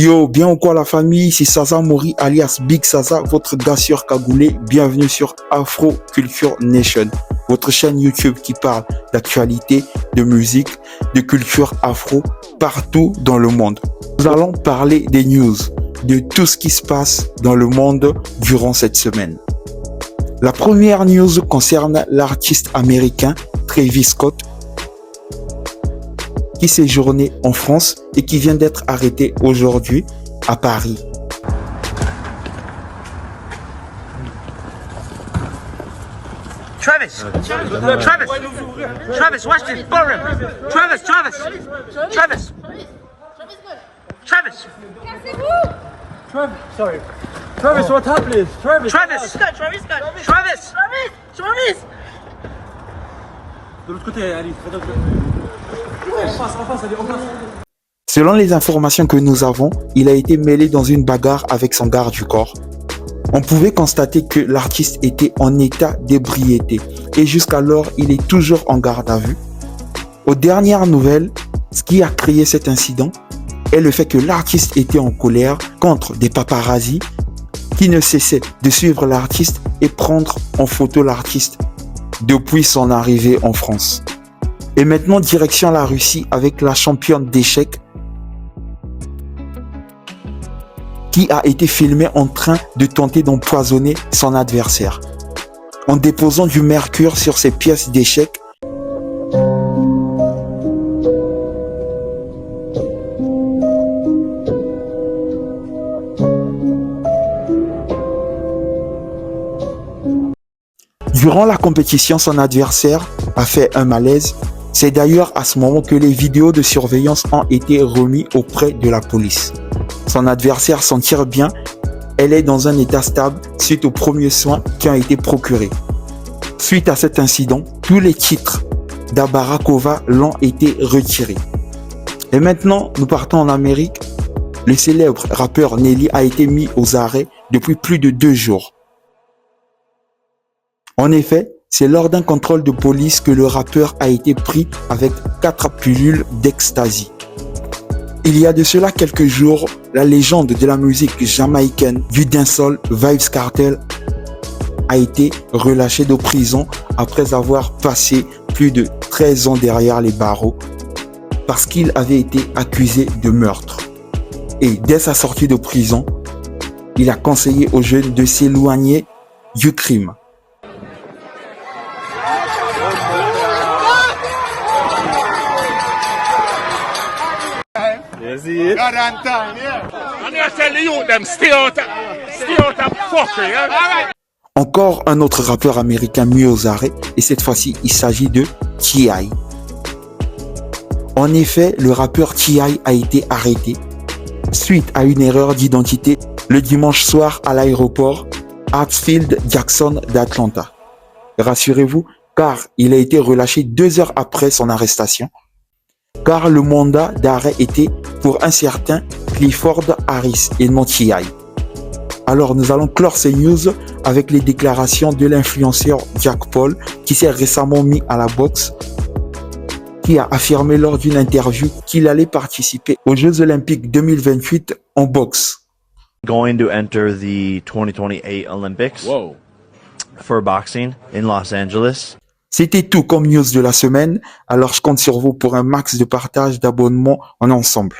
Yo, bien ou quoi la famille, c'est Saza Mori alias Big Saza, votre gars sur cagoulé. Bienvenue sur Afro Culture Nation, votre chaîne YouTube qui parle d'actualité, de musique, de culture afro partout dans le monde. Nous allons parler des news, de tout ce qui se passe dans le monde durant cette semaine. La première news concerne l'artiste américain Travis Scott, qui séjournait en France et qui vient d'être arrêté aujourd'hui à Paris. Travis, watch this, bury him. Travis. Travis, what happened? Travis. Travis. De l'autre côté, Ali. En face, allez, en face. Selon les informations que nous avons, il a été mêlé dans une bagarre avec son garde du corps. On pouvait constater que l'artiste était en état d'ébriété et jusqu'alors, il est toujours en garde à vue. Aux dernières nouvelles, ce qui a créé cet incident est le fait que l'artiste était en colère contre des paparazzis qui ne cessaient de suivre l'artiste et prendre en photo l'artiste depuis son arrivée en France. Et maintenant, direction la Russie avec la championne d'échecs qui a été filmée en train de tenter d'empoisonner son adversaire en déposant du mercure sur ses pièces d'échecs. Durant la compétition, son adversaire a fait un malaise. C'est d'ailleurs à ce moment que les vidéos de surveillance ont été remises auprès de la police. Son adversaire s'en tire bien. Elle est dans un état stable suite aux premiers soins qui ont été procurés. Suite à cet incident, tous les titres d'Abarakova l'ont été retirés. Et maintenant, nous partons en Amérique. Le célèbre rappeur Nelly a été mis aux arrêts depuis plus de 2 jours. En effet, c'est lors d'un contrôle de police que le rappeur a été pris avec 4 pilules d'ecstasy. Il y a de cela quelques jours, la légende de la musique jamaïcaine du dancehall Vybz Kartel a été relâché de prison après avoir passé plus de 13 ans derrière les barreaux parce qu'il avait été accusé de meurtre. Et dès sa sortie de prison, il a conseillé aux jeunes de s'éloigner du crime. Encore un autre rappeur américain mis aux arrêts et cette fois-ci il s'agit de T.I. En effet, le rappeur T.I. a été arrêté suite à une erreur d'identité le dimanche soir à l'aéroport Hartsfield-Jackson d'Atlanta. Rassurez-vous, car il a été relâché 2 heures après son arrestation, car le mandat d'arrêt était pour un certain Clifford Harris et non T.I. Alors nous allons clore ces news avec les déclarations de l'influenceur Jack Paul qui s'est récemment mis à la boxe, qui a affirmé lors d'une interview qu'il allait participer aux Jeux Olympiques 2028 en boxe. Going to enter the 2028 Olympics for boxing in Los Angeles. C'était tout comme news de la semaine, alors je compte sur vous pour un max de partage, d'abonnements en ensemble.